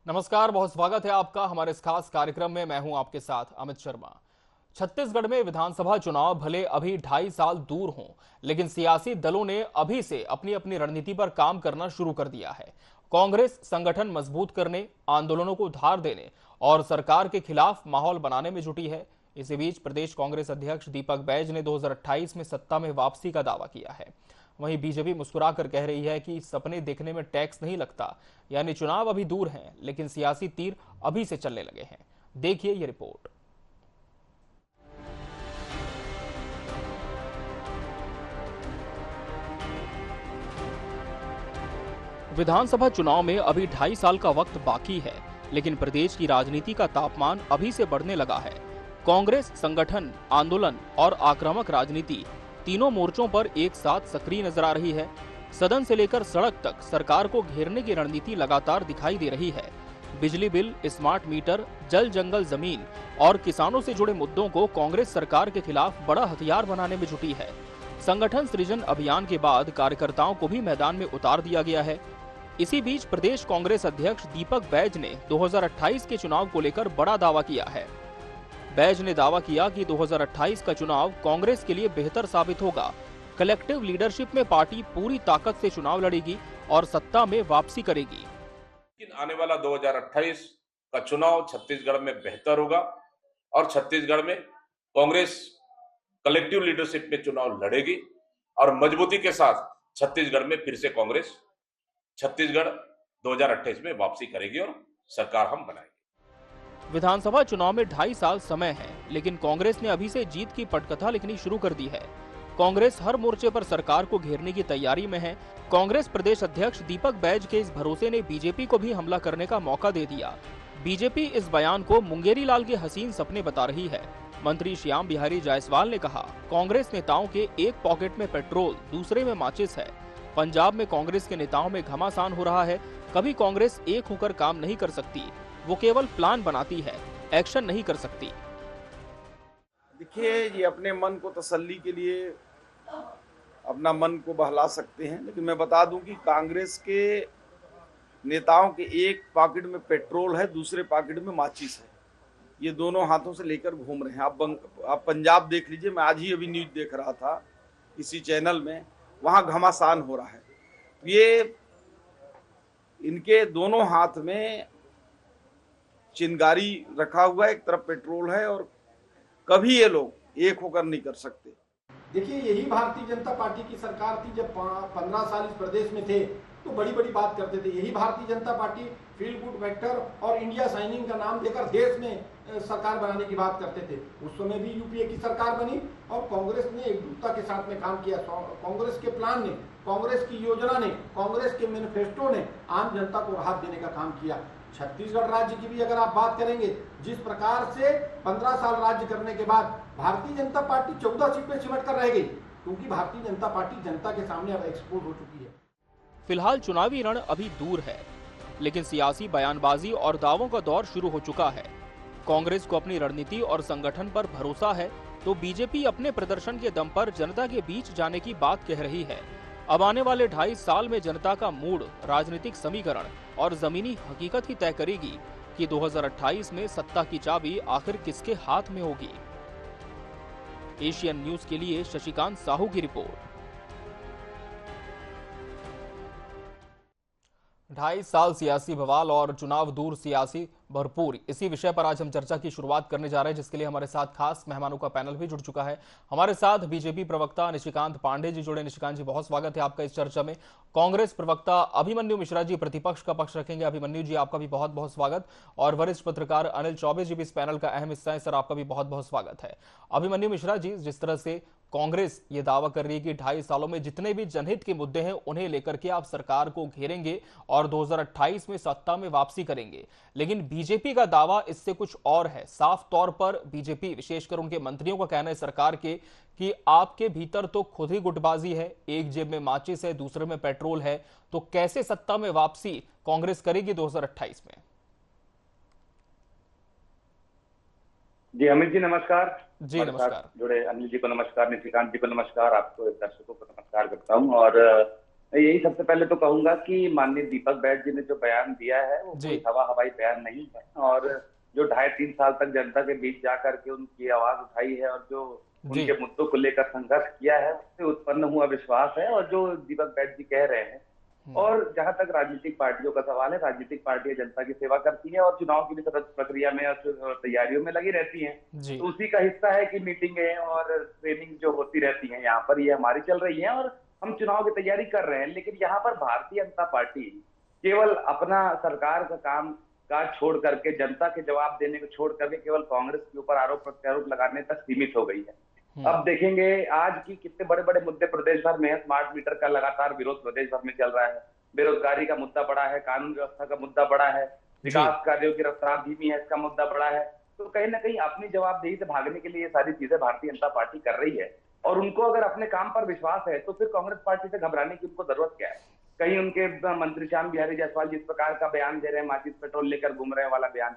नमस्कार, बहुत स्वागत है आपका हमारे इस खास कार्यक्रम में। मैं हूं आपके साथ अमित शर्मा। छत्तीसगढ़ में विधानसभा चुनाव भले अभी 2.5 साल दूर हों, लेकिन सियासी दलों ने अभी से अपनी अपनी रणनीति पर काम करना शुरू कर दिया है। कांग्रेस संगठन मजबूत करने, आंदोलनों को धार देने और सरकार के खिलाफ माहौल बनाने में जुटी है। इसी बीच प्रदेश कांग्रेस अध्यक्ष दीपक बैज ने 2028 में सत्ता में वापसी का दावा किया है। वहीं बीजेपी मुस्कुराकर कह रही है कि सपने देखने में टैक्स नहीं लगता, यानी चुनाव अभी दूर हैं, लेकिन सियासी तीर अभी से चलने लगे हैं। देखिए ये रिपोर्ट। विधानसभा चुनाव में अभी 2.5 साल का वक्त बाकी है, लेकिन प्रदेश की राजनीति का तापमान अभी से बढ़ने लगा है। कांग्रेस संगठन, आंदोलन और आक्रामक राजनीति तीनों मोर्चों पर एक साथ सक्रिय नजर आ रही है। सदन से लेकर सड़क तक सरकार को घेरने की रणनीति लगातार दिखाई दे रही है। बिजली बिल, स्मार्ट मीटर, जल जंगल जमीन और किसानों से जुड़े मुद्दों को कांग्रेस सरकार के खिलाफ बड़ा हथियार बनाने में जुटी है। संगठन सृजन अभियान के बाद कार्यकर्ताओं को भी मैदान में उतार दिया गया है। इसी बीच प्रदेश कांग्रेस अध्यक्ष दीपक बैज ने 2028 के चुनाव को लेकर बड़ा दावा किया है। बैज ने दावा किया कि 2028 का चुनाव कांग्रेस के लिए बेहतर साबित होगा। कलेक्टिव लीडरशिप में पार्टी पूरी ताकत से चुनाव लड़ेगी और सत्ता में वापसी करेगी। लेकिन आने वाला 2028 का चुनाव छत्तीसगढ़ में बेहतर होगा और छत्तीसगढ़ में कांग्रेस कलेक्टिव लीडरशिप में चुनाव लड़ेगी और मजबूती के साथ छत्तीसगढ़ में फिर से कांग्रेस छत्तीसगढ़ 2028 में वापसी करेगी और सरकार हम बनाएंगे। विधानसभा चुनाव में 2.5 साल समय है, लेकिन कांग्रेस ने अभी से जीत की पटकथा लिखनी शुरू कर दी है। कांग्रेस हर मोर्चे पर सरकार को घेरने की तैयारी में है। कांग्रेस प्रदेश अध्यक्ष दीपक बैज के इस भरोसे ने बीजेपी को भी हमला करने का मौका दे दिया। बीजेपी इस बयान को मुंगेरी लाल के हसीन सपने बता रही है। मंत्री श्याम बिहारी जायसवाल ने कहा, कांग्रेस नेताओं के एक पॉकेट में पेट्रोल, दूसरे में माचिस है। पंजाब में कांग्रेस के नेताओं में घमासान हो रहा है। कभी कांग्रेस एक होकर काम नहीं कर सकती, वो केवल प्लान बनाती है, एक्शन नहीं कर सकती। देखिए, ये अपने मन को तसल्ली के लिए अपना मन को बहला सकते हैं, लेकिन मैं बता दूं कि कांग्रेस के नेताओं के एक पॉकेट में पेट्रोल है, दूसरे पॉकेट में माचिस है। ये दोनों हाथों से लेकर घूम रहे हैं। आप पंजाब देख लीजिए, मैं आज ही अभी न्यूज देख रहा था किसी चैनल में, वहां घमासान हो रहा है। ये इनके दोनों हाथ में चिंगारी रखा हुआ है, एक तरफ पेट्रोल है, और कभी ये लोग एक होकर नहीं कर सकते। देखिए, यही भारतीय जनता पार्टी की सरकार थी जब 15 साल इस प्रदेश में थे तो बड़ी बड़ी बात करते थे। यही Bharatiya Janata party feel good factor और इंडिया शाइनिंग का नाम देकर देश में सरकार बनाने की बात करते थे। उस समय भी यूपीए की सरकार बनी और कांग्रेस ने एकजुटता के साथ में काम किया। कांग्रेस के प्लान ने, कांग्रेस की योजना ने, कांग्रेस के मैनिफेस्टो ने आम जनता को राहत देने का काम किया। छत्तीसगढ़ राज्य की भी अगर आप बात करेंगे, जिस प्रकार से 15 साल राज्य करने के बाद भारतीय जनता पार्टी 14 सीट में सिमट कर रह गई, क्योंकि भारतीय जनता पार्टी जनता के सामने अब एक्सपोज हो चुकी है। फिलहाल चुनावी रण अभी दूर है, लेकिन सियासी बयानबाजी और दावों का दौर शुरू हो चुका है। कांग्रेस को अपनी रणनीति और संगठन पर भरोसा है, तो बीजेपी अपने प्रदर्शन के दम पर जनता के बीच जाने की बात कह रही है। अब आने वाले 2.5 साल में जनता का मूड, राजनीतिक समीकरण और जमीनी हकीकत ही तय करेगी कि 2028 में सत्ता की चाबी आखिर किसके हाथ में होगी। एशियन न्यूज के लिए शशिकांत साहू की रिपोर्ट। 2.5 साल सियासी बवाल और चुनाव दूर सियासी भरपूर, इसी विषय पर आज हम चर्चा की शुरुआत करने जा रहे हैं, जिसके लिए हमारे साथ खास मेहमानों का पैनल भी जुड़ चुका है। हमारे साथ बीजेपी प्रवक्ता निशिकांत पांडे जी जुड़े। निशिकांत जी, बहुत स्वागत है आपका इस चर्चा में। कांग्रेस प्रवक्ता अभिमन्यु मिश्रा जी प्रतिपक्ष का पक्ष रखेंगे। अभिमन्यु जी, आपका भी बहुत बहुत स्वागत। और वरिष्ठ पत्रकार अनिल चौबे जी भी इस पैनल का अहम हिस्सा है। सर, आपका भी बहुत बहुत स्वागत है। अभिमन्यु मिश्रा जी, जिस तरह से कांग्रेस ये दावा कर रही है कि 2.5 सालों में जितने भी जनहित के मुद्दे हैं उन्हें लेकर के आप सरकार को घेरेंगे और 2028 में सत्ता में वापसी करेंगे, लेकिन बीजेपी का दावा इससे कुछ और है। साफ तौर पर बीजेपी, विशेषकर उनके मंत्रियों का कहना है सरकार के, कि आपके भीतर तो खुद ही गुटबाजी है, एक जेब में माचिस है, दूसरे में पेट्रोल है, तो कैसे सत्ता में वापसी कांग्रेस करेगी 2028 में? जी अमित जी नमस्कार। जी नमस्कार। जुड़े अनिल जी को नमस्कार, निशिकांत जी को नमस्कार, आपको दर्शकों को नमस्कार करता हूं। और यही सबसे पहले तो कहूंगा कि माननीय दीपक बैठ जी ने जो बयान दिया है वो जी। कोई हवाई बयान नहीं है, और जो 2.5-3 साल तक जनता के बीच जा करके उनकी आवाज उठाई है और जो जी। उनके मुद्दों को लेकर संघर्ष किया है, उससे उत्पन्न हुआ विश्वास है। और जो दीपक बैठ जी कह रहे हैं, और जहां तक राजनीतिक पार्टियों का सवाल है, राजनीतिक पार्टियां जनता की सेवा करती है और चुनाव की भी सतत प्रक्रिया में और तैयारियों में लगी रहती हैं। जी। तो उसी का हिस्सा है कि मीटिंगें और ट्रेनिंग जो होती रहती है यहाँ पर, ये हमारी चल रही है और हम चुनाव की तैयारी कर रहे हैं। लेकिन यहाँ पर भारतीय जनता पार्टी केवल अपना सरकार का काम काज छोड़ करके, जनता के जवाब देने को छोड़ करके केवल कांग्रेस के ऊपर आरोप प्रत्यारोप लगाने तक सीमित हो गई है। अब देखेंगे आज की कितने बड़े बड़े मुद्दे प्रदेश भर में है। स्मार्ट मीटर का लगातार विरोध प्रदेश भर में चल रहा है, बेरोजगारी का मुद्दा बड़ा है, कानून व्यवस्था का मुद्दा बड़ा है, विकास कार्यों की रफ्तार धीमी है, इसका मुद्दा बड़ा है। तो कहीं ना कहीं अपनी जवाबदेही से भागने के लिए ये सारी चीजें भारतीय जनता पार्टी कर रही है। और उनको अगर अपने काम पर विश्वास है तो फिर कांग्रेस पार्टी से घबराने की उनको जरूरत क्या है। कहीं उनके मंत्री श्याम बिहारी जायसवाल जिस प्रकार का बयान दे रहे हैं, माचिस पेट्रोल लेकर घूम रहे वाला बयान,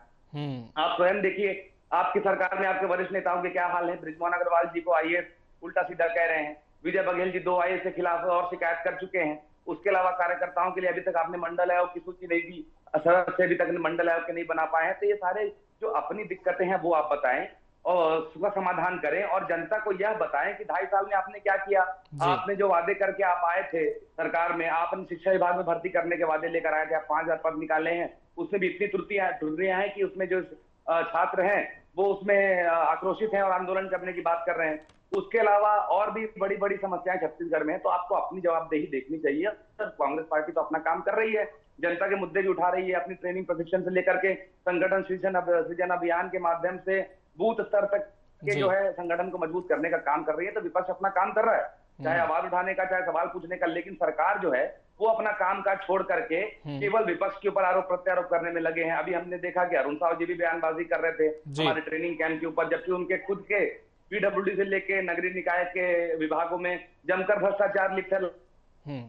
आप स्वयं देखिए आपकी सरकार में आपके वरिष्ठ नेताओं के क्या हाल है। बृजमोहन अग्रवाल जी को आईएएस उल्टा सीधा कह रहे हैं, विजय बघेल जी 2 आईएएस के खिलाफ और शिकायत कर चुके हैं। उसके अलावा कार्यकर्ताओं के लिए अभी तक आपने मंडल आयोग की सूची नहीं दी, सदस्य अभी तक मंडल आयोग के नहीं बना पाए हैं। तो ये सारे जो अपनी दिक्कतें हैं वो आप बताएं और उसका समाधान करें, और जनता को यह बताएं कि 2.5 साल में आपने क्या किया। आपने जो वादे करके आप आए थे सरकार में, आपने शिक्षा विभाग में भर्ती करने के वादे लेकर आए थे, आप 5,000 पद निकाले हैं, उसमें भी इतनी त्रुटियां हैं कि उसमें जो छात्र हैं वो उसमें आक्रोशित हैं और आंदोलन करने की बात कर रहे हैं। उसके अलावा और भी बड़ी बड़ी समस्याएं छत्तीसगढ़ में है। तो आपको अपनी जवाबदेही देखनी चाहिए। कांग्रेस पार्टी तो अपना काम कर रही है, जनता के मुद्दे भी उठा रही है, अपनी ट्रेनिंग प्रशिक्षण से लेकर के संगठन सृजन अभियान के माध्यम से बूथ स्तर तक के जो है संगठन को मजबूत करने का काम कर रही है। तो विपक्ष अपना काम कर रहा है, चाहे आवाज उठाने का, चाहे सवाल पूछने का। लेकिन सरकार जो है वो अपना काम काज छोड़ करके केवल विपक्ष के ऊपर आरोप प्रत्यारोप करने में लगे हैं। अभी हमने देखा कि अरुण साहु जी भी बयानबाजी कर रहे थे हमारे ट्रेनिंग कैंप के ऊपर, जबकि उनके खुद के पीडब्ल्यूडी से लेके नगरीय निकाय के विभागों में जमकर भ्रष्टाचार लिप्त है।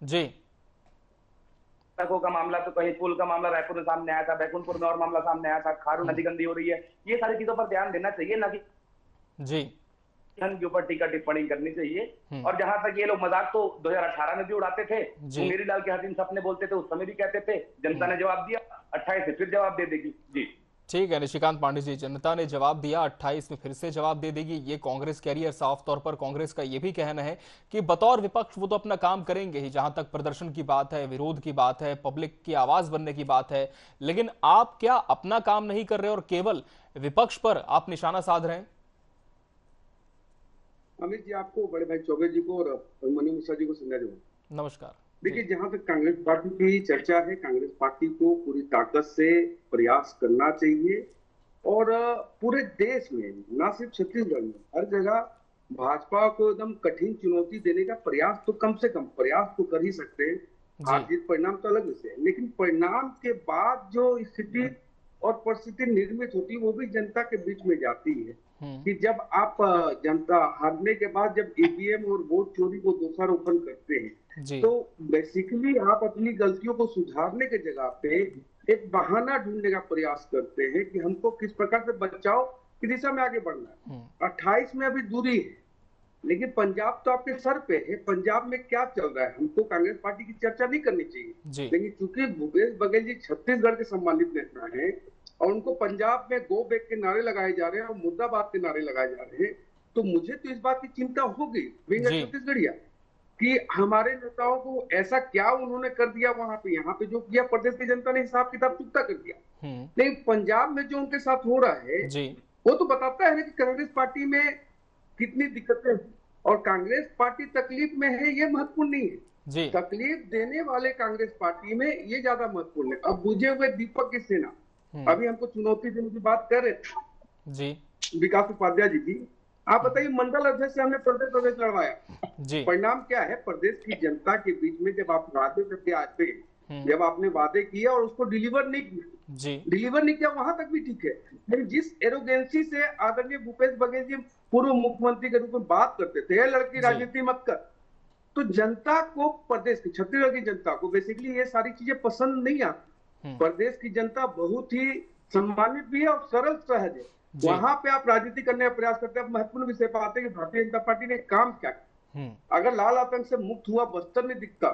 जी, सड़कों का मामला, तो कहीं पुल का मामला रायपुर में सामने आया था, बैकुंठपुर में और मामला सामने आया था, खारू नदी गंदी हो रही है। ये सारी चीजों पर ध्यान देना चाहिए, ना कि जी के ऊपर टीका टिप्पणी करनी चाहिए। और जहां तक ये लोग मजाक तो 2018 में भी उड़ाते थे, मुंगेरी लाल के हसीन सपने बोलते थे, उस समय भी कहते थे, जनता ने जवाब दिया, 28 से फिर जवाब दे देगी। जी ठीक है निशिकांत पांडे जी, जनता ने जवाब दिया, 28 में फिर से जवाब दे देगी, ये कांग्रेस कह रही है। साफ तौर पर कांग्रेस का ये भी कहना है कि बतौर विपक्ष वो तो अपना काम करेंगे ही, जहां तक प्रदर्शन की बात है, विरोध की बात है, पब्लिक की आवाज बनने की बात है। लेकिन आप क्या अपना काम नहीं कर रहे और केवल विपक्ष पर आप निशाना साध रहे हैं? अमित जी, आपको, बड़े भाई चौबे जी को और मनु मिश्रा जी को संज्ञा दूं। नमस्कार। देखिए, जहां तक कांग्रेस पार्टी की चर्चा है, कांग्रेस पार्टी को पूरी ताकत से प्रयास करना चाहिए और पूरे देश में, ना सिर्फ छत्तीसगढ़ में, हर जगह भाजपा को एकदम कठिन चुनौती देने का प्रयास तो कम से कम प्रयास तो कर ही सकते हैं। हार जीत परिणाम तो अलग विषय है, लेकिन परिणाम के बाद जो स्थिति और परिस्थिति निर्मित होती है वो भी जनता के बीच में जाती है। कि जब आप जनता हारने के बाद जब ईवीएम और वोट चोरी को दोषारोपण करते हैं तो बेसिकली आप अपनी गलतियों को सुधारने के जगह पे एक बहाना ढूंढने का प्रयास करते हैं कि हमको किस प्रकार से बचाव की दिशा में आगे बढ़ना है। 28 में अभी दूरी है, लेकिन पंजाब तो आपके सर पे है। पंजाब में क्या चल रहा है, हमको कांग्रेस पार्टी की चर्चा नहीं करनी चाहिए। लेकिन चूंकि भूपेश बघेल जी छत्तीसगढ़ के सम्मानित नेता है और उनको पंजाब में गो बैक के नारे लगाए जा रहे हैं और मुर्दाबाद के नारे लगाए जा रहे हैं, तो मुझे तो इस बात की चिंता होगी छत्तीसगढ़िया कि हमारे नेताओं को ऐसा क्या उन्होंने कर दिया वहां पे। यहाँ पे जो किया प्रदेश की जनता ने हिसाब किताब चुकता कर दिया, लेकिन पंजाब में जो उनके साथ हो रहा है वो तो बताता है कि कांग्रेस पार्टी में कितनी दिक्कतें हैं। और कांग्रेस पार्टी तकलीफ में है, ये महत्वपूर्ण नहीं है। तकलीफ देने वाले कांग्रेस पार्टी में ये ज्यादा महत्वपूर्ण है। अब बुझे हुए दीपक की सेना अभी हमको चुनौती देने की बात कर रहे थे विकास उपाध्याय जी, आप बताइए, मंडल अध्यक्ष से हमने प्रदेश लड़वाया, परिणाम क्या है? प्रदेश की जनता के बीच में जब आप वादे करके आते हैं, जब आपने वादे किए और उसको डिलीवर नहीं किया, वहां तक भी ठीक है, लेकिन जिस एरोगेंसी से आदरणीय भूपेश बघेल जी पूर्व मुख्यमंत्री के रूप में बात करते थे, लड़की राजनीति मत कर, तो जनता को, प्रदेश की, छत्तीसगढ़ की जनता को बेसिकली ये सारी चीजें पसंद नहीं आती। प्रदेश की जनता बहुत ही सम्मानित भी है और सरल सहज है। वहां पे आप राजनीति करने का प्रयास करते हैं। अब महत्वपूर्ण विषय पर आते हैं कि भारतीय जनता पार्टी ने काम क्या किया। अगर लाल आतंक से मुक्त हुआ बस्तर नहीं दिखता,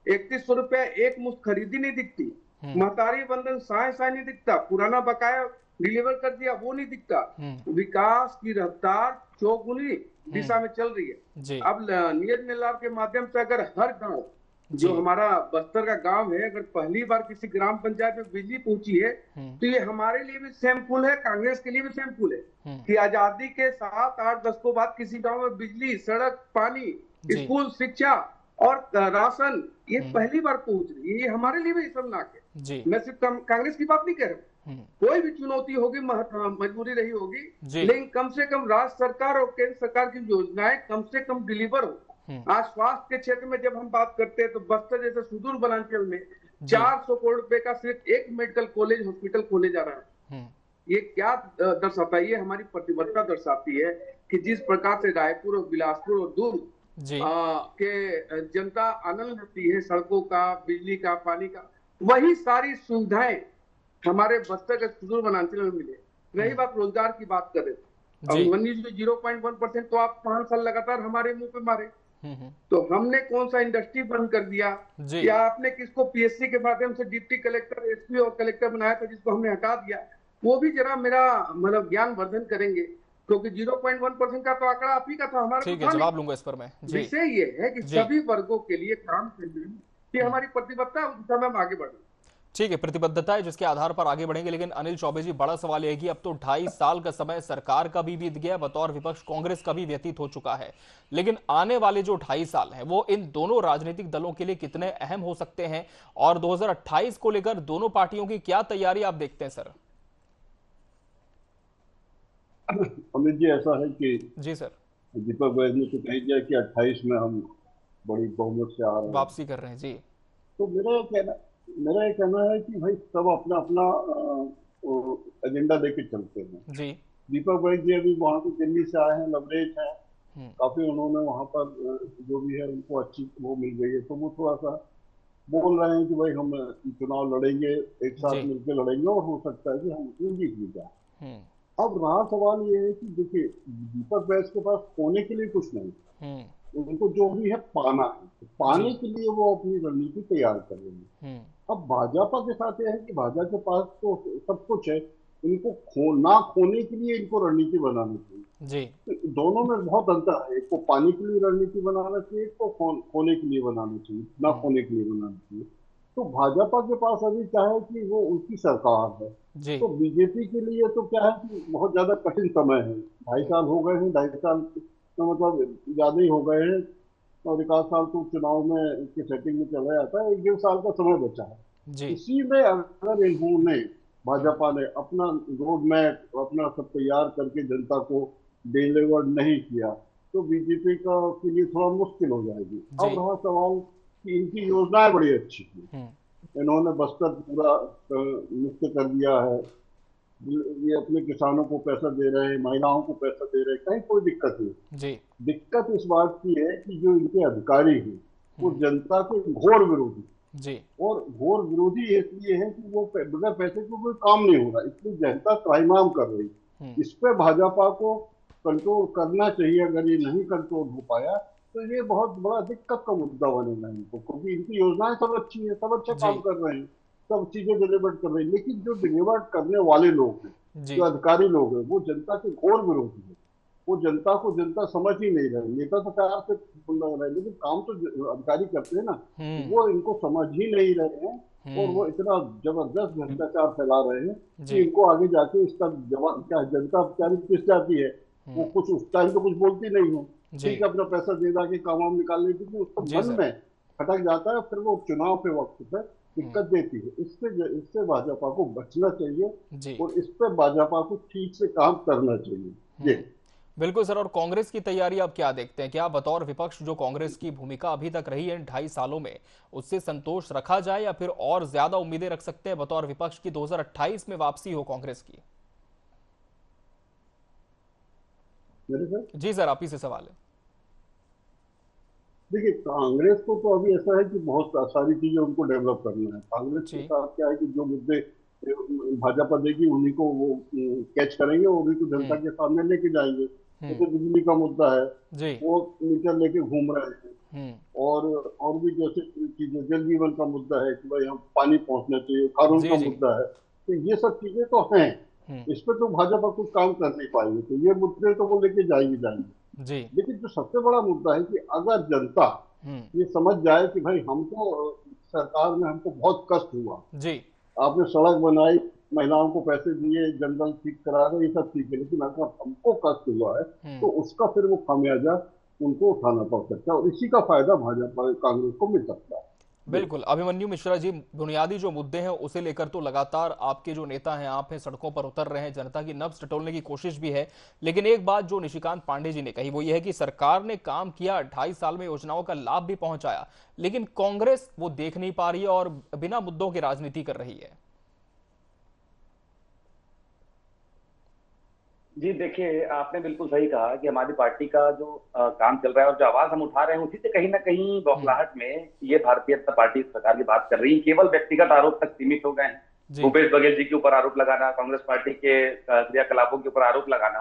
3100 रुपया एक मुश्त खरीदी नहीं दिखती, महतारी बंधन साय साय नहीं दिखता, पुराना बकाया डिलीवर कर दिया वो नहीं दिखता, विकास की रफ्तार चौगुनी दिशा में चल रही है। अब नियत लाभ के माध्यम से अगर हर गांव, जो हमारा बस्तर का गांव है, अगर पहली बार किसी ग्राम पंचायत में बिजली पहुंची है तो ये हमारे लिए भी सैंपल है, कांग्रेस के लिए भी सैंपल है कि आजादी के 7, 8, 10 को बाद किसी गांव में बिजली, सड़क, पानी, स्कूल, शिक्षा और राशन ये पहली बार पहुंच रही है। ये हमारे लिए भी शर्मनाक है। मैं सिर्फ कांग्रेस की बात नहीं कह रहा हूँ, कोई भी चुनौती होगी, मजबूरी रही होगी, लेकिन कम से कम राज्य सरकार और केंद्र सरकार की योजनाएं कम से कम डिलीवर हो। आज स्वास्थ्य के क्षेत्र में जब हम बात करते हैं तो बस्तर जैसे सुदूर वनांचल में 400 करोड़ रुपए का सिर्फ एक मेडिकल कॉलेज, हॉस्पिटल खोले जा रहा है। ये क्या दर्शाता है? ये हमारी प्रतिबद्धता दर्शाती है कि जिस प्रकार से रायपुर और बिलासपुर और दुर्ग के जनता आनंद लेती है सड़कों का, बिजली का, पानी का, वही सारी सुविधाएं हमारे बस्तर के सुदूर वनांचल में मिले। रही बात रोजगार की बात करें, अब मनी जो 0.1% तो आप 5 साल लगातार हमारे मुंह पे मारे, तो हमने कौन सा इंडस्ट्री बंद कर दिया, या आपने किसको पीएससी के माध्यम से डिप्टी कलेक्टर, एसपी और कलेक्टर बनाया था जिसको हमने हटा दिया, वो भी जरा मेरा मतलब ज्ञान वर्धन करेंगे, क्योंकि 0.1% का तो आंकड़ा आप ही का था, हमारा ठीक है, जवाब लूंगा इस पर मैं। विषय ये है कि सभी वर्गों के लिए काम करने की हमारी प्रतिबद्धता, उस समय हम आगे बढ़े। ठीक है, प्रतिबद्धता है जिसके आधार पर आगे बढ़ेंगे। लेकिन अनिल चौबे जी, बड़ा सवाल यह है कि अब तो 2.5 साल का समय सरकार का भी बीत गया, बतौर विपक्ष कांग्रेस का भी व्यतीत हो चुका है, लेकिन आने वाले जो 2.5 साल हैं वो इन दोनों राजनीतिक दलों के लिए कितने अहम हो सकते हैं, और 2028 को लेकर दोनों पार्टियों की क्या तैयारी आप देखते हैं सर? अमित जी, ऐसा है कि जी सर, दीपक भाई ने तो कह दिया कि 28 में हम बड़ी बहुमत से आ रहे हैं, वापसी कर रहे हैं जी। तो मेरा ये कहना है कि भाई सब अपना अपना एजेंडा लेके चलते हैं जी। दीपक भाई जी अभी वहां से दिल्ली से आए हैं, लवरेज है काफी, उन्होंने वहां पर जो भी है उनको अच्छी वो मिल गई है, तो वो थोड़ा सा बोल रहे हैं कि भाई हम चुनाव लड़ेंगे, एक साथ मिलकर लड़ेंगे और हो सकता है कि हम उसमें जीत भी जाए। अब रहा सवाल ये है कि देखिए, दीपक बैस के पास खोने के लिए कुछ नहीं, उनको जो भी है पाना है, तो पाने के लिए वो अपनी रणनीति तैयार कर रहे हैं। अब भाजपा के साथ यह है कि भाजपा के पास तो सब कुछ है, इनको ना खोने के लिए इनको रणनीति बनानी चाहिए जी। तो दोनों में बहुत अंतर है, एक को पाने के लिए रणनीति बनाना चाहिए, एक को खोने के लिए बनाना चाहिए, ना खोने के लिए बनाना चाहिए। तो भाजपा के पास अभी क्या है कि वो उनकी सरकार है जी। तो बीजेपी के लिए तो क्या है कि बहुत ज्यादा कठिन समय है, 2.5 साल हो गए हैं, 2.5 साल तो मतलब ज्यादा ही हो गए हैं, और 1 साल तो चुनाव में की सेटिंग में चला जाता है, 1-1.5 साल का समय बचा है। इसी में अगर इन्होंने, भाजपा ने अपना रोड मैप अपना सब तैयार करके जनता को डिलीवर नहीं किया तो बीजेपी का के लिए थोड़ा मुश्किल हो जाएगी। अब रहा सवाल कि इनकी योजनाएं बड़ी अच्छी थी, इन्होंने बस्तर पूरा मुक्त कर दिया है, ये अपने किसानों को पैसा दे रहे हैं, महिलाओं को पैसा दे रहे हैं, कहीं कोई दिक्कत नहीं जी। दिक्कत इस बात की है कि जो इनके अधिकारी हैं वो जनता के घोर विरोधी जी, और घोर विरोधी इसलिए है कि वो बगैर पैसे को कोई काम नहीं हो रहा, इसलिए जनता त्राहिमाम कर रही है। इस पे भाजपा को कंट्रोल करना चाहिए, अगर ये नहीं कंट्रोल हो पाया तो ये बहुत बड़ा दिक्कत का मुद्दा बनेगा इनको, क्योंकि इनकी योजनाएं सब अच्छी है, सब अच्छा काम कर रहे हैं, सब चीजें डिलीवर कर रहे हैं, लेकिन जो डिलीवर करने वाले लोग हैं, जो अधिकारी लोग हैं, वो जनता के घोर विरोधी है, वो जनता को जनता समझ ही नहीं रहे। नेता तो प्यार से लग रहे हैं, लेकिन काम तो अधिकारी करते हैं ना, वो इनको समझ ही नहीं रहे हैं, और वो इतना जबरदस्त भ्रष्टाचार फैला रहे हैं कि इनको आगे जाके इसका जवाब क्या, जनता बेचारी पिस जाती है, वो कुछ उस टाइम तो कुछ बोलती नहीं है, ठीक है अपना पैसा दे दा के काम निकालने की, उसका मन में खटक जाता है, फिर वो चुनाव के वक्त पे दिक्कत देती है। इससे भाजपा को बचना चाहिए और इस पे भाजपा को ठीक से काम करना चाहिए। बिल्कुल सर, और कांग्रेस की तैयारी आप क्या देखते हैं? क्या बतौर विपक्ष जो कांग्रेस की भूमिका अभी तक रही है 2.5 सालों में, उससे संतोष रखा जाए, या फिर और ज्यादा उम्मीदें रख सकते हैं बतौर विपक्ष की 2028 में वापसी हो कांग्रेस की? जी सर, आप ही से सवाल है। देखिए, कांग्रेस को तो अभी ऐसा है कि बहुत सारी चीजें उनको डेवलप करना है। कांग्रेस के साथ क्या है कि जो मुद्दे भाजपा देगी उन्हीं को वो कैच करेंगे और उन्हीं को जनता के सामने लेके जाएंगे। जैसे बिजली का मुद्दा है जी, वो मीटर लेके घूम रहे हैं, और भी जैसे चीजें, जल जीवन का मुद्दा है कि भाई हम पानी पहुंचना चाहिए, कानून जी, का जी, मुद्दा है, तो ये सब चीजें तो हैं। इस पे तो भाजपा कुछ काम कर नहीं पाएगी, तो ये मुद्दे तो वो लेके जाएंगे। जी, लेकिन जो सबसे बड़ा मुद्दा है कि अगर जनता ये समझ जाए कि भाई हमको सरकार में हमको बहुत कष्ट हुआ, जी, आपने सड़क बनाई, महिलाओं को पैसे दिए, जंगल ठीक करा रहे, ये सब ठीक है, लेकिन अगर हमको कष्ट हुआ है तो उसका फिर वो खामियाजा उनको उठाना पड़ सकता है, और इसी का फायदा भाजपा कांग्रेस को मिल सकता है। बिल्कुल। अभिमन्यु मिश्रा जी, बुनियादी जो मुद्दे हैं उसे लेकर तो लगातार आपके जो नेता हैं, आप हैं, सड़कों पर उतर रहे हैं, जनता की नब्ज टटोलने की कोशिश भी है। लेकिन एक बात जो निशिकांत पांडे जी ने कही वो ये है कि सरकार ने काम किया, 2.5 साल में योजनाओं का लाभ भी पहुंचाया, लेकिन कांग्रेस वो देख नहीं पा रही है और बिना मुद्दों की राजनीति कर रही है। जी देखिए, आपने बिल्कुल सही कहा कि हमारी पार्टी का जो काम चल रहा है और जो आवाज हम उठा रहे हैं उसी से कहीं ना कहीं बौखलाहट में ये भारतीय जनता पार्टी सरकार की बात कर रही है, केवल व्यक्तिगत आरोप तक सीमित हो गए हैं। भूपेश बघेल जी के ऊपर आरोप लगाना, कांग्रेस पार्टी के क्रियाकलापों के ऊपर आरोप लगाना।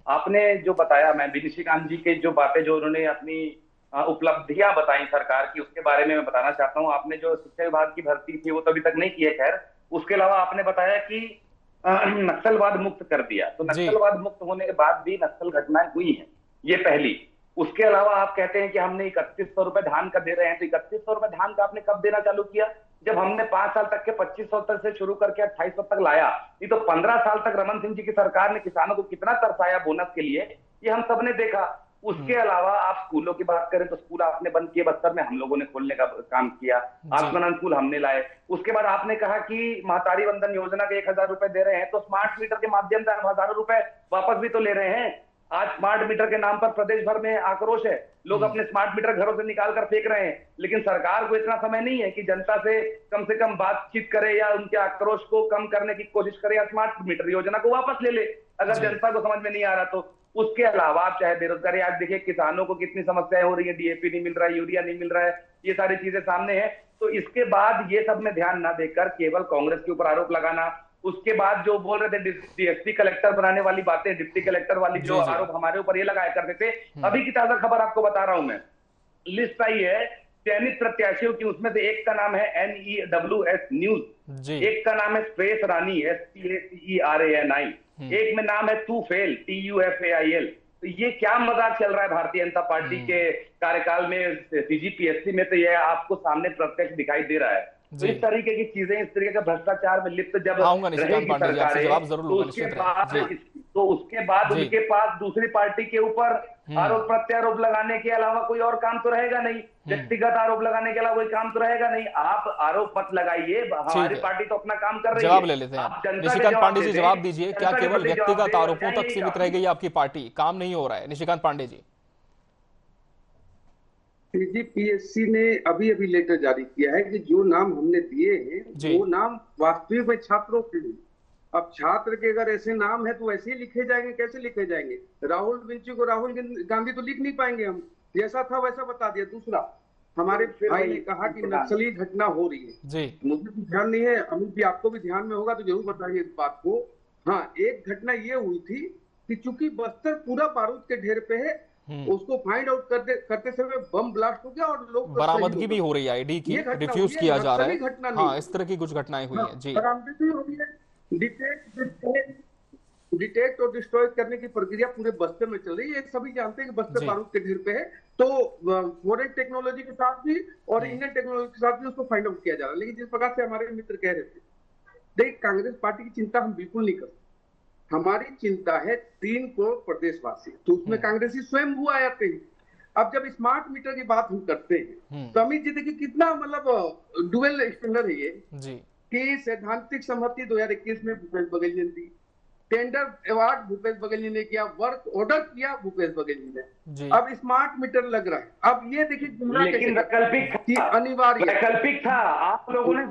आपने जो बताया, मैं निशिकांत जी के जो बातें जो उन्होंने अपनी उपलब्धियां बताई सरकार की, उसके बारे में मैं बताना चाहता हूँ। आपने जो शिक्षा विभाग की भर्ती थी वो तो अभी तक नहीं की है, खैर। उसके अलावा आपने बताया कि नक्सलवाद मुक्त कर दिया, तो नक्सलवाद मुक्त होने के बाद भी नक्सल घटनाएं हुई हैं, ये पहली। उसके अलावा आप कहते हैं कि हमने 3100 रुपए धान का दे रहे हैं, तो 3100 रुपए धान का आपने कब देना चालू किया? जब हमने 5 साल तक के 2500 तक से शुरू करके 2800 तक लाया। ये तो 15 साल तक रमन सिंह जी की सरकार ने किसानों को कितना तरसाया बोनस के लिए, ये हम सबने देखा। उसके अलावा आप स्कूलों की बात करें तो स्कूल आपने बंद किए, बस्तर में हम लोगों ने खोलने का काम किया, आत्मानंद स्कूल हमने लाए। उसके बाद आपने कहा कि महतारी वंदन योजना के 1000 रुपए दे रहे हैं, तो स्मार्ट मीटर के माध्यम से हम हजारों रुपए वापस भी तो ले रहे हैं। आज स्मार्ट मीटर के नाम पर प्रदेश भर में आक्रोश है, लोग अपने स्मार्ट मीटर घरों से निकाल कर फेंक रहे हैं, लेकिन सरकार को इतना समय नहीं है कि जनता से कम बातचीत करे या उनके आक्रोश को कम करने की कोशिश करे या स्मार्ट मीटर योजना को वापस ले ले, अगर जनता को समझ में नहीं आ रहा तो। उसके अलावा आप चाहे बेरोजगारी, आज देखिए किसानों को कितनी समस्याएं हो रही है, डीएपी नहीं मिल रहा है, यूरिया नहीं मिल रहा है, ये सारी चीजें सामने है। तो इसके बाद ये सब में ध्यान ना देकर केवल कांग्रेस के ऊपर आरोप लगाना, उसके बाद जो बोल रहे थे डीएसपी कलेक्टर बनाने वाली बातें, डिप्टी कलेक्टर वाली जो आरोप हमारे ऊपर ये लगाया करते थे। अभी की ताजा खबर आपको बता रहा हूं मैं, लिस्ट आई है चयनित प्रत्याशियों की, उसमें से एक का नाम है NEWS न्यूज, एक का नाम है स्पेस रानी SPACERANI, एक में नाम है तूफेल TUFAIL। तो ये क्या मजाक चल रहा है भारतीय जनता पार्टी के कार्यकाल में, CGPSC में, तो ये आपको सामने प्रत्यक्ष दिखाई दे रहा है। तो इस तरीके की चीजें, इस तरीके का भ्रष्टाचार में लिप्त जब रहेगी सरकारें, तो उसके बाद उनके पास दूसरी पार्टी के ऊपर आरोप प्रत्यारोप लगाने के अलावा कोई और काम तो रहेगा नहीं, व्यक्तिगत आरोप लगाने के अलावा कोई काम तो रहेगा नहीं। आप आरोप मत लगाइए, हमारी पार्टी तो अपना काम कर रही है। जवाब ले लेते हैं निशिकांत पांडे जी, जवाब दीजिए, क्या केवल व्यक्तिगत आरोपों तक सीमित रह गई आपकी पार्टी, काम नहीं हो रहा है? निशिकांत पांडे जी। CGPSC ने अभी लेटर जारी किया है कि जो नाम हमने दिए हैं वो नाम वास्तविक में छात्रों के लिए। अब छात्र के अगर ऐसे नाम है तो वैसे ही लिखे जाएंगे, कैसे लिखे जाएंगे? राहुल विंची को राहुल गांधी तो लिख नहीं पाएंगे हम, जैसा था वैसा बता दिया। दूसरा, हमारे भाई ने कहा कि नक्सली घटना हो रही है जी, मुझे भी ध्यान नहीं है, अमित जी आपको भी ध्यान में होगा तो जरूर बताइए इस बात को। हाँ, एक घटना ये हुई थी कि चूंकि बस्तर पूरा बारूद के ढेर पे है, उसको फाइंड आउट करते समय बम ब्लास्ट हो गया और लोग बरामदगी भी हो रही है, आईडी की रिफ्यूज किया जा रहा है। हाँ, इस तरह की कुछ घटनाएं हुई हैं जी। बरामदगी हो रही है, डिटेक्ट और डिस्ट्रॉय करने की प्रक्रिया पूरे बस्तर में चल रही है। सभी जानते हैं कि बस्तर बारूद के ढेर पे है, तो फॉरेन टेक्नोलॉजी के साथ भी और इंडियन टेक्नोलॉजी के साथ भी उसको फाइंड आउट किया जा रहा है। लेकिन जिस प्रकार से हमारे मित्र कह रहे थे, देख कांग्रेस पार्टी की चिंता हम बिल्कुल नहीं करते। हमारी चिंता है 3 करोड़ प्रदेशवासी, तो उसमें कांग्रेसी स्वयं हुआ आते हैं। अब जब स्मार्ट मीटर की बात हम करते हैं तो अमित जी देखिए कितना मतलब डुअल स्टैंडर्ड है ये जी, कि सैद्धांतिक सहमति 2021 में भूपेश बघेल जी ने दी, टेंडर अवार्ड भूपेश बघेल जी ने किया, वर्क ऑर्डर किया भूपेश बघेल जी ने, अब स्मार्ट मीटर लग रहा है। अब ये देखिए लेकिन वैकल्पिक अनिवार्य वैकल्पिक था, आप लोगों ने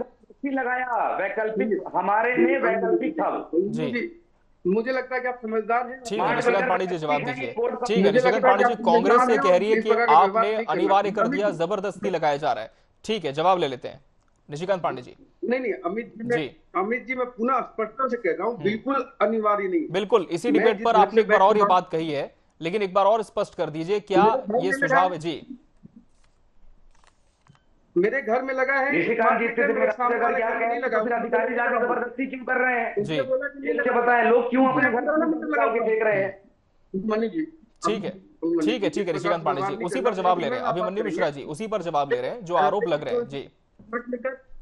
लगाया वैकल्पिक, हमारे में वैकल्पिक था जी। मुझे लगता है कि आप समझदार हैं। ठीक है निशिकांत पांडे जी, जवाब दीजिए। ठीक है निशिकांत पांडे जी, कांग्रेस ये कह रही है कि आपने अनिवार्य कर दिया, जबरदस्ती लगाया जा रहा है। ठीक है, जवाब ले लेते हैं निशिकांत पांडे जी। नहीं अमित जी मैं पुनः स्पष्टता से कह रहा हूँ, बिल्कुल अनिवार्य नहीं। बिल्कुल, इसी डिबेट पर आपने एक बार और ये बात कही है लेकिन एक बार और स्पष्ट कर दीजिए, क्या ये सुझाव है? जी, मेरे घर में लगा है, निशिकांत जी नहीं लगा, फिर अधिकारी जाके जबरदस्ती क्यों कर रहे हैं? जी, मुझे बताएं, लोग क्यों अपने घर में देख रहे हैं? मनी जी, ठीक है, ठीक है, ठीक है निशिकांत पांडे जी, उसी पर जवाब ले रहे हैं। अभिमन्यु मिश्रा जी उसी पर जवाब ले रहे हैं जो आरोप लग रहे हैं। जी,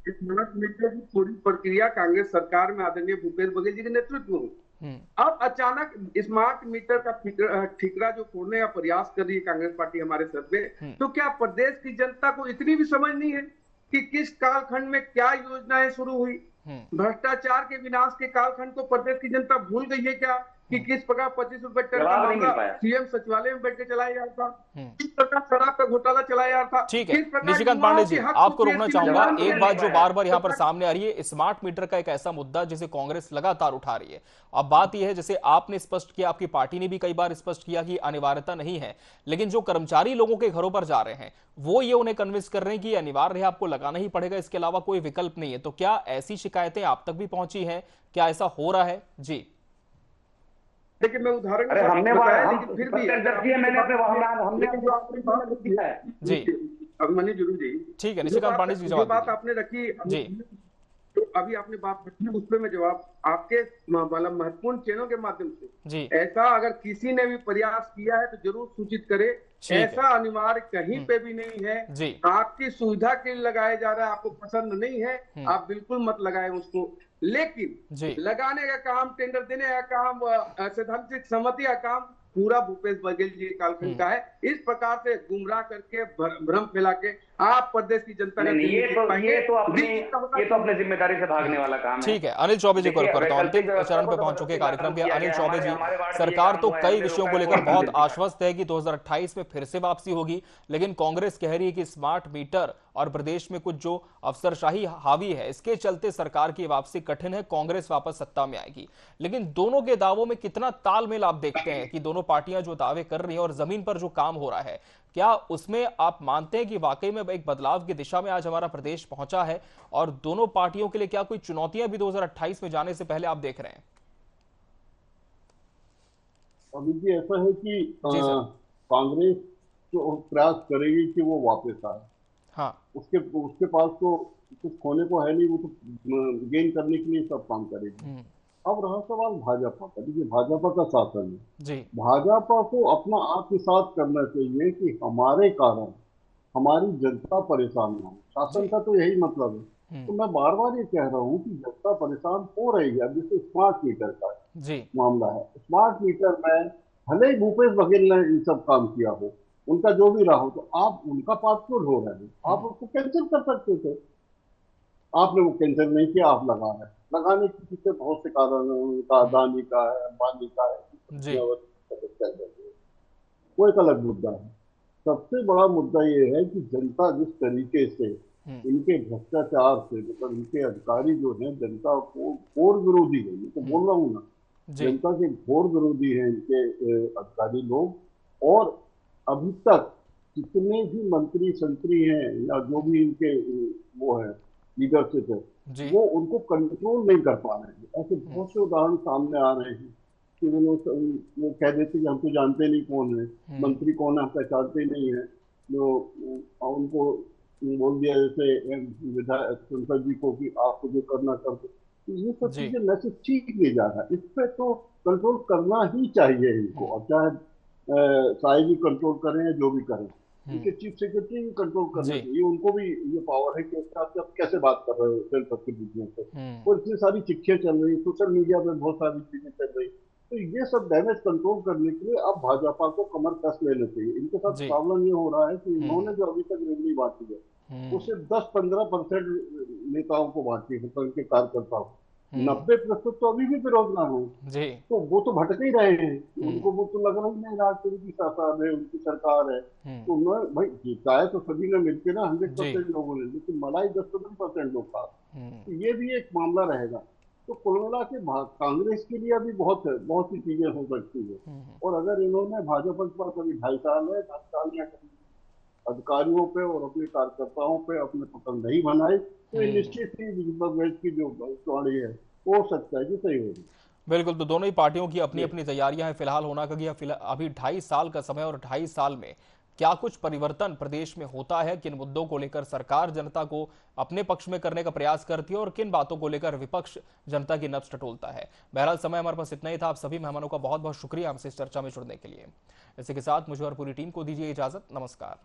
स्मार्ट मीटर की पूरी प्रक्रिया कांग्रेस सरकार में आदरणीय भूपेश बघेल जी के नेतृत्व में, अब अचानक स्मार्ट मीटर का ठिकरा जो फोड़ने का प्रयास कर रही है कांग्रेस पार्टी हमारे सर पे, तो क्या प्रदेश की जनता को इतनी भी समझ नहीं है कि किस कालखंड में क्या योजनाएं शुरू हुई? भ्रष्टाचार के विनाश के कालखंड को प्रदेश की जनता भूल गई है क्या कि किस प्रकार 25 रुपए टन का मामला सीएम सचिवालय में बैठ के चलाया जा रहा था, किस प्रकार शराब का घोटाला चलाया जा रहा था। ठीक है निशिकांत पांडे जी, आपको रोकना चाहूंगा। एक बात जो बार बार यहाँ पर सामने आ रही है, स्मार्ट मीटर का एक ऐसा मुद्दा जिसे कांग्रेस लगातार उठा रही है। अब बात यह है, जैसे आपने स्पष्ट किया, आपकी पार्टी ने भी कई बार स्पष्ट किया कि अनिवार्यता नहीं है, लेकिन जो कर्मचारी लोगों के घरों पर जा रहे हैं वो ये उन्हें कन्विंस कर रहे हैं कि अनिवार्य है, आपको लगाना ही पड़ेगा, इसके अलावा कोई विकल्प नहीं है। तो क्या ऐसी शिकायतें आप तक भी पहुंची हैं? क्या ऐसा हो रहा है? जी, देखिए मैं उदाहरण हमने लेकिन फिर भी जी अभिमन्यु जरूर जी, ठीक है निशिकांत पांडे जी, जो बात आपने रखी जी, तो अभी आपने बात रखी, उस पर मैं जवाब आपके मतलब महत्वपूर्ण चैनल के माध्यम से जी, ऐसा अगर किसी ने भी प्रयास किया है तो जरूर सूचित करे। ऐसा अनिवार्य कहीं पे भी नहीं है, आपकी सुविधा के लिए लगाया जा रहा है, आपको पसंद नहीं है आप बिल्कुल मत लगाएं उसको, लेकिन लगाने का काम, टेंडर देने का काम, सैद्धांतिक सहमति का काम पूरा भूपेश बघेल जी के कालखंड का है। इस प्रकार से गुमराह करके भ्रम फैला के आप प्रदेश की जनता का ये तो अपने जिम्मेदारी से भागने वाला काम है। ठीक है, अनिल चौबे जी को करता हूं, अंतिम चरण पे पहुंच चुके कार्यक्रम के। अनिल चौबे जी, सरकार तो कई विषयों को लेकर बहुत आश्वस्त है कि 2028 में फिर से वापसी होगी, लेकिन कांग्रेस कह रही है कि स्मार्ट मीटर और प्रदेश में कुछ जो अफसरशाही हावी है, इसके चलते सरकार की वापसी कठिन है, कांग्रेस वापस सत्ता में आएगी। लेकिन दोनों के दावों में कितना तालमेल आप देखते हैं कि दोनों पार्टियां जो दावे कर रही हैं और जमीन पर जो काम हो रहा है, क्या उसमें आप मानते हैं कि वाकई में एक बदलाव की दिशा में आज हमारा प्रदेश पहुंचा है? और दोनों पार्टियों के लिए क्या कोई चुनौतियां भी 2028 में जाने से पहले आप देख रहे हैं? अभी भी ऐसा है कि कांग्रेस जो प्रयास करेगी कि वो वापस आए, हाँ, उसके पास तो कुछ खोने को है नहीं, वो तो गेन करने के लिए सब काम करेगी। अब रहा सवाल भाजपा का, देखिए भाजपा का शासन है, भाजपा को अपना आत्मसात करना चाहिए कि हमारे कारण हमारी जनता परेशान ना हो। शासन का तो यही मतलब है। तो मैं बार बार ये कह रहा हूँ कि जनता परेशान हो रही है। जैसे स्मार्ट मीटर का मामला है, स्मार्ट मीटर में भले ही भूपेश बघेल ने इन सब काम किया हो, उनका जो भी रहा हो, तो आप उनका पास क्यों हो रहे हैं? आप उसको कैंसिल कर सकते थे, आपने वो कैंसिल नहीं किया, आप लगा रहे हैं। लगाने के पीछे बहुत से कारण है, उनका अदानी का है, अंबानी का है, वो एक अलग मुद्दा है। सबसे बड़ा मुद्दा ये है कि जनता जिस तरीके से इनके भ्रष्टाचार से, मतलब इनके अधिकारी जो है जनता को घोर विरोधी है, मैं तो बोल रहा हूँ ना, जनता के घोर विरोधी है इनके अधिकारी लोग। और अभी तक जितने भी मंत्री संतरी हैं या जो भी इनके वो है लीडरशिप है, वो उनको कंट्रोल नहीं कर पा रहे हैं। ऐसे बहुत से उदाहरण सामने आ रहे हैं कि वो कह देते कि हम तो जानते नहीं कौन है मंत्री, कौन है हम पहचानते नहीं है, जो उनको बोल दिया जैसे विधायक संसद जी को कि आपको जो करना कर दो। ये सब चीजें मैसेज ठीक नहीं जा रहा है, इस पे तो कंट्रोल करना ही चाहिए इनको। अब चाहे साई भी कंट्रोल करें या जो भी करें, इनके चीफ सेक्रेटरी भी कंट्रोल करना चाहिए, उनको भी ये पावर है कि आप कैसे बात कर रहे हो सेल्फ प्रतिनिधियों से। और इतनी सारी चिट्ठियां चल रही, सोशल मीडिया पे बहुत सारी चीजें चल रही, तो ये सब डैमेज कंट्रोल करने के लिए अब भाजपा को कमर कस लेना चाहिए। इनके साथ प्रॉब्लम ये हो रहा है कि इन्होंने जो अभी तक रेवन्यू बांटी है वो सिर्फ 10-15% नेताओं को बांटी है, तो इनके कार्यकर्ताओं, 90% तो अभी भी बेरोजगार हैं, तो वो तो भटक ही रहे हैं, उनको वो तो लग रहा ही नहीं राजनीति की शासन है, उनकी सरकार है। तो उन्होंने भाई जीताया तो सभी ने मिलकर ना 100% लोगों ने, लेकिन मलाई 10-15% लोग था, तो ये भी एक मामला रहेगा। तो कुल मिला के कांग्रेस के लिए अभी बहुत सी चीजें हो सकती है। और अगर इन्होंने भाजपा के पास अभी 2.5 साल है, 10 साल या अधिकारियों पे और अपने कार्यकर्ताओं पे अपने पकड़ नहीं बनाए, तो निश्चित ही की जो भविष्यवाणी है हो सकता है कि सही होगी। बिल्कुल, तो दोनों ही पार्टियों की अपनी अपनी तैयारियां हैं फिलहाल। होना कि अभी 2.5 साल का समय और 2.5 साल में क्या कुछ परिवर्तन प्रदेश में होता है, किन मुद्दों को लेकर सरकार जनता को अपने पक्ष में करने का प्रयास करती है और किन बातों को लेकर विपक्ष जनता की नब्ज टटोलता है। बहरहाल समय हमारे पास इतना ही था। आप सभी मेहमानों का बहुत बहुत शुक्रिया हमसे इस चर्चा में जुड़ने के लिए। इसी के साथ मुझे और पूरी टीम को दीजिए इजाजत। नमस्कार।